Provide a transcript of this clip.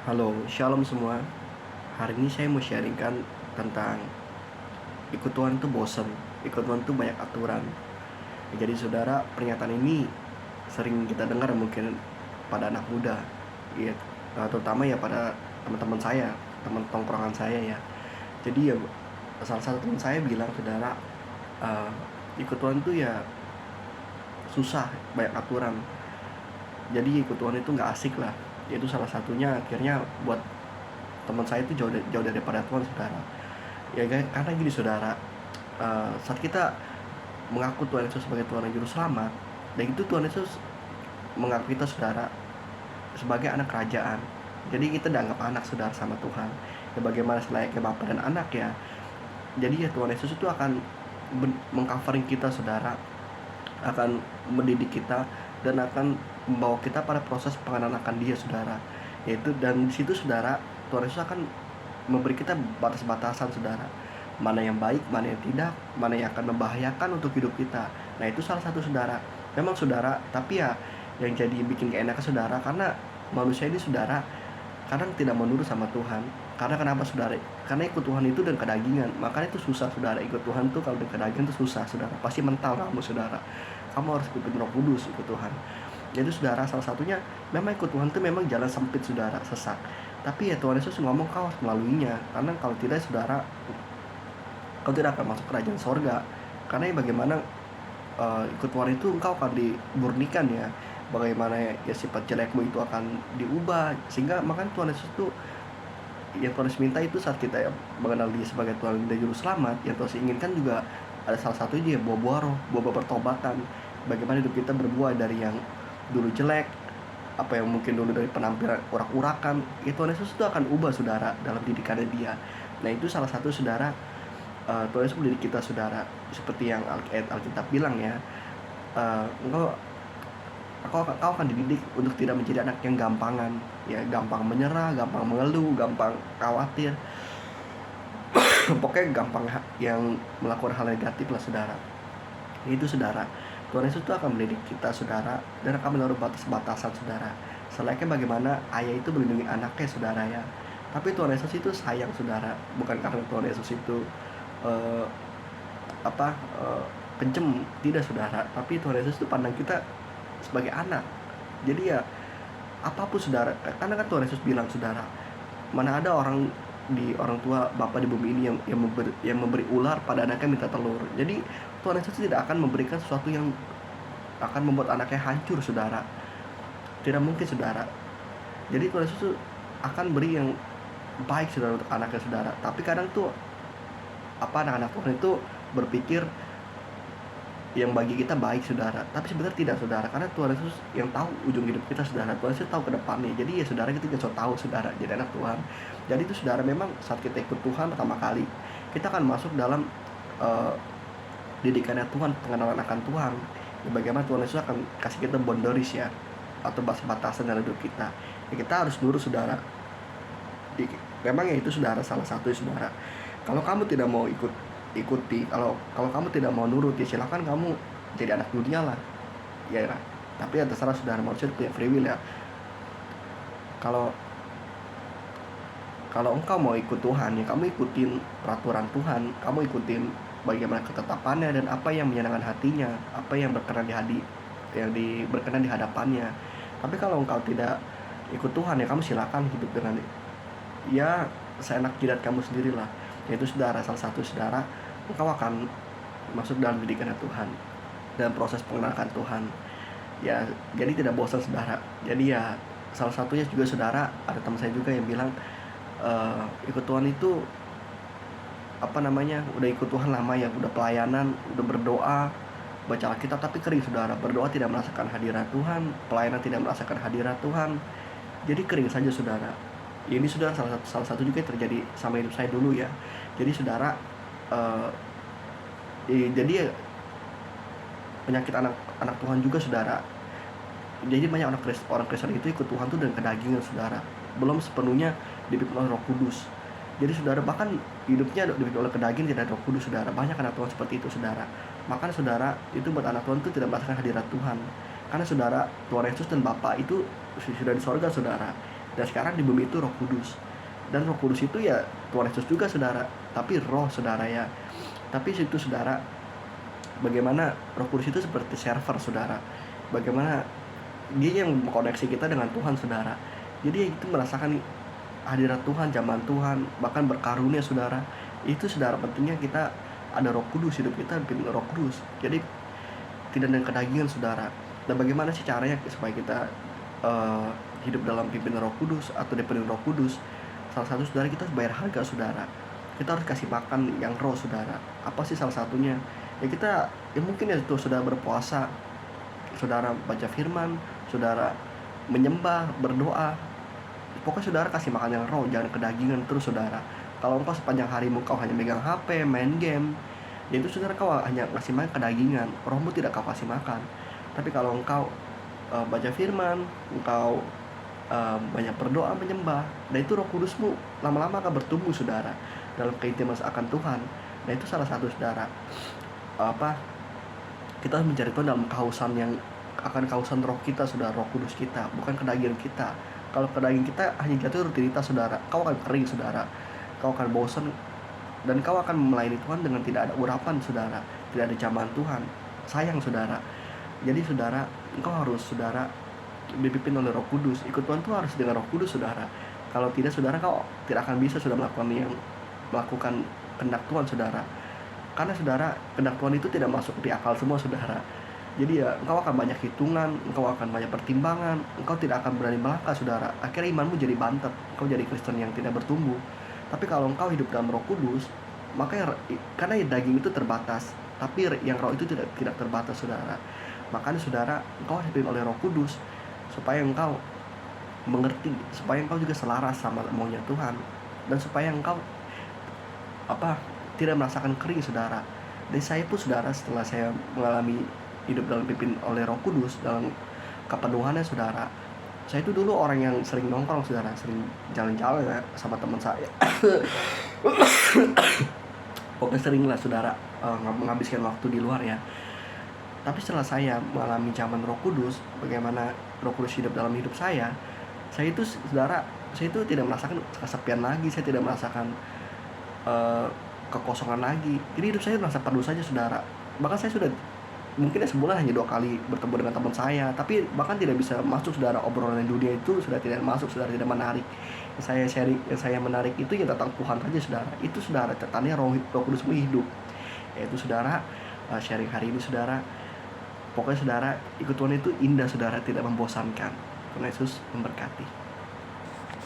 Halo, shalom semua. Hari ini saya mau sharingkan tentang ikut Tuhan itu bosen, ikut Tuhan itu banyak aturan. Jadi saudara, pernyataan ini sering kita dengar mungkin pada anak muda, ya, terutama ya pada teman-teman saya, teman tongkrongan saya ya. Jadi ya salah satu teman saya bilang, saudara, eh, ikut Tuhan itu ya susah, banyak aturan. Jadi ikut Tuhan itu nggak asik lah. Itu salah satunya akhirnya buat teman saya itu jauh daripada Tuhan, saudara. Ya karena gini saudara, saat kita mengaku Tuhan Yesus sebagai Tuhan dan Juru Selamat, dan itu Tuhan Yesus mengaku kita, saudara, sebagai anak kerajaan. Jadi kita dianggap anak, saudara, sama Tuhan. Ya bagaimana selayaknya Bapa dan anak ya. Jadi ya Tuhan Yesus itu akan mengcovering kita, saudara, akan mendidik kita dan akan membawa kita pada proses pengenalan akan Dia, saudara. Yaitu dan di situ, saudara, Tuhan Yesus akan memberi kita batas-batasan, saudara, mana yang baik, mana yang tidak, mana yang akan membahayakan untuk hidup kita. Nah itu salah satu, saudara. Memang, saudara, tapi ya yang jadi bikin gak enak, saudara, karena manusia ini, saudara, kadang tidak menurut sama Tuhan. Karena kenapa, saudara? Karena ikut Tuhan itu dan kedagingan. Makanya itu susah, saudara. Ikut Tuhan tuh kalau dengan kedagingan itu susah, saudara. Pasti mental kamu, saudara. Kamu harus ikut Roh Kudus, ikut Tuhan. Jadi, saudara, salah satunya memang ikut Tuhan itu memang jalan sempit, saudara, sesak. Tapi ya Tuhan Yesus ngomong kau harus melaluinya. Karena kalau tidak, saudara, kau tidak akan masuk kerajaan sorga. Karena ya bagaimana ikut Tuhan itu engkau akan dimurnikan ya. Bagaimana ya sifat jelekmu itu akan diubah. Sehingga makanya Tuhan Yesus itu, yang Tuhan Yesus minta itu saat kita ya mengenal Dia sebagai Tuhan dan Juru Selamat, yang Tuhan Yesus inginkan juga ada salah satunya ya buah-buah roh, buah-buah pertobatan. Bagaimana hidup kita berbuah dari yang dulu jelek, apa yang mungkin dulu dari penampilan urak-urakan, ya Tuhan Yesus itu akan ubah, saudara, dalam didikannya Dia. Nah itu salah satu, saudara, Tuhan Yesus mendidik kita, saudara, seperti yang Alkitab bilang ya, engkau kau akan dididik untuk tidak menjadi anak yang gampangan, ya gampang menyerah, gampang mengeluh, gampang khawatir, pokoknya gampang yang melakukan hal negatif lah, saudara. Itu, saudara, Tuhan Yesus itu akan mendidik kita, saudara, dan akan menaruh batas-batasan, saudara. Selayaknya bagaimana ayah itu melindungi anaknya, saudara ya. Tapi Tuhan Yesus itu sayang, saudara, bukan karena Tuhan Yesus itu eh, apa eh, kencem, tidak, saudara. Tapi Tuhan Yesus itu pandang kita sebagai anak. Jadi ya apapun, saudara, karena kan Tuhan Yesus bilang, saudara, mana ada orang tua Bapa di bumi ini yang memberi ular pada anaknya minta telur. Jadi Tuhan Yesus tidak akan memberikan sesuatu yang akan membuat anaknya hancur, saudara. Tidak mungkin, saudara. Jadi Tuhan Yesus akan beri yang baik, saudara, untuk anaknya, saudara. Tapi kadang tuh anak-anak Tuhan itu berpikir yang bagi kita baik, saudara, tapi sebenarnya tidak, saudara, karena Tuhan Yesus yang tahu ujung hidup kita, saudara. Tuhan Yesus tahu ke depannya. Jadi ya saudara, kita jangan so tahu, saudara, jadi anak Tuhan. Jadi itu, saudara, memang saat kita ikut Tuhan pertama kali, kita akan masuk dalam didikannya Tuhan, pengenalan akan Tuhan. Ya, bagaimana Tuhan Yesus akan kasih kita boundaries ya, atau batas-batasan dalam hidup kita. Ya, kita harus nurut, saudara. Memang ya itu, saudara, salah satu, saudara. Kalau kamu tidak mau ikuti, kalau kamu tidak mau nurut, ya silakan kamu jadi anak dunia lah, ya. Tapi ya terserah, saudara, manusia punya free will ya. Kalau kalau engkau mau ikut Tuhan, ya kamu ikutin peraturan Tuhan, kamu ikutin bagaimana ketetapannya dan apa yang menyenangkan hatinya, apa yang berkenan di hadapannya. Tapi kalau engkau tidak ikut Tuhan, ya kamu silakan hidup dengan ya seenak jidat kamu sendirilah. Yaitu, saudara, salah satu, saudara, engkau akan masuk dalam didikan Tuhan dan proses pengenalan Tuhan. Ya, jadi tidak bosan, saudara. Jadi ya salah satunya juga, saudara, ada teman saya juga yang bilang ikut Tuhan itu udah ikut Tuhan lama ya, udah pelayanan, udah berdoa, baca Alkitab, tapi kering, saudara. Berdoa tidak merasakan hadirat Tuhan, pelayanan tidak merasakan hadirat Tuhan. Jadi kering saja, saudara. Ini, saudara, salah satu juga yang terjadi sama hidup saya dulu ya. Jadi, saudara, jadi ya, penyakit anak Tuhan juga, saudara. Jadi banyak orang Kristen itu ikut Tuhan tuh dengan kedagingan, saudara, belum sepenuhnya dipimpin oleh Roh Kudus. Jadi, saudara, bahkan hidupnya dipimpin oleh kedagingan, tidak Roh Kudus, saudara. Banyak anak Tuhan seperti itu, saudara. Makanya, saudara, itu buat anak Tuhan itu tidak merasakan hadirat Tuhan. Karena, saudara, Tuhan Yesus dan Bapa itu sudah di sorga, saudara. Dan sekarang di bumi itu Roh Kudus. Dan Roh Kudus itu ya Tuhan Yesus juga saudara, tapi roh saudara ya. Tapi situ saudara, bagaimana Roh Kudus itu seperti server saudara. Bagaimana dia yang mengkoneksi kita dengan Tuhan saudara. Jadi itu merasakan hadirat Tuhan, zaman Tuhan, bahkan berkarunia saudara. Itu saudara pentingnya kita ada Roh Kudus, hidup kita dipimpin Roh Kudus. Jadi tidak dengan kedagingan saudara. Dan bagaimana sih caranya supaya kita hidup dalam pimpinan Roh Kudus atau dipenuhi Roh Kudus? Salah satu saudara, kita harus bayar harga saudara. Kita harus kasih makan yang roh saudara. Apa sih salah satunya? Ya kita, ya mungkin ya itu saudara berpuasa, saudara baca firman, saudara menyembah, berdoa. Pokoknya saudara kasih makan yang roh, jangan kedagingan terus saudara. Kalau engkau sepanjang hari kau hanya megang HP, main game, ya itu saudara kau hanya kasih makan kedagingan, rohmu tidak kau kasih makan. Tapi kalau engkau baca firman, engkau banyak berdoa, menyembah, nah itu Roh Kudusmu lama-lama akan bertumbuh saudara dalam keintiman akan Tuhan. Nah itu salah satu saudara, kita harus mencari Tuhan dalam kehausan yang akan kehausan roh kita saudara, Roh Kudus kita, bukan kedagingan kita. Kalau kedagingan kita hanya jatuh rutinitas saudara, kau akan kering saudara, kau akan bosan, dan kau akan melayani Tuhan dengan tidak ada urapan saudara, tidak ada jamahan Tuhan. Sayang saudara. Jadi saudara, engkau harus saudara dipimpin oleh Roh Kudus. Ikut Tuhan itu harus dengan Roh Kudus saudara. Kalau tidak saudara, kau tidak akan bisa sudah melakukan kehendak Tuhan saudara. Karena saudara, kehendak Tuhan itu tidak masuk di akal semua saudara. Jadi ya engkau akan banyak hitungan, engkau akan banyak pertimbangan, engkau tidak akan berani melangkah saudara. Akhirnya imanmu jadi bantet, engkau jadi Kristen yang tidak bertumbuh. Tapi kalau engkau hidup dalam Roh Kudus, maka karena daging itu terbatas, tapi yang roh itu tidak terbatas saudara. Makanya saudara, engkau harus dipimpin oleh Roh Kudus supaya engkau mengerti, supaya engkau juga selaras sama maunya Tuhan, dan supaya engkau tidak merasakan kering saudara. Dan saya pun saudara, setelah saya mengalami hidup dalam dipimpin oleh Roh Kudus dalam kepenuhannya saudara, saya itu dulu orang yang sering nongkrong saudara, sering jalan-jalan ya sama teman saya. Pokoknya sering lah saudara menghabiskan waktu di luar ya. Tapi setelah saya mengalami zaman Roh Kudus, bagaimana Roh Kudus hidup dalam hidup saya itu saudara, saya itu tidak merasakan kesepian lagi, saya tidak merasakan kekosongan lagi. Jadi hidup saya merasa penuh saja saudara. Bahkan saya sudah mungkin sebulan hanya 2 kali bertemu dengan teman saya, tapi bahkan tidak bisa masuk saudara, obrolan dunia itu sudah tidak masuk saudara, tidak menarik. Yang saya sharing, yang saya menarik itu ya tentang Tuhan saja saudara. Itu saudara, tandanya Roh Kudusmu hidup. Yaitu saudara, sharing hari ini saudara, pokoknya saudara, ikut Tuhan itu indah saudara, tidak membosankan. Tuhan Yesus memberkati.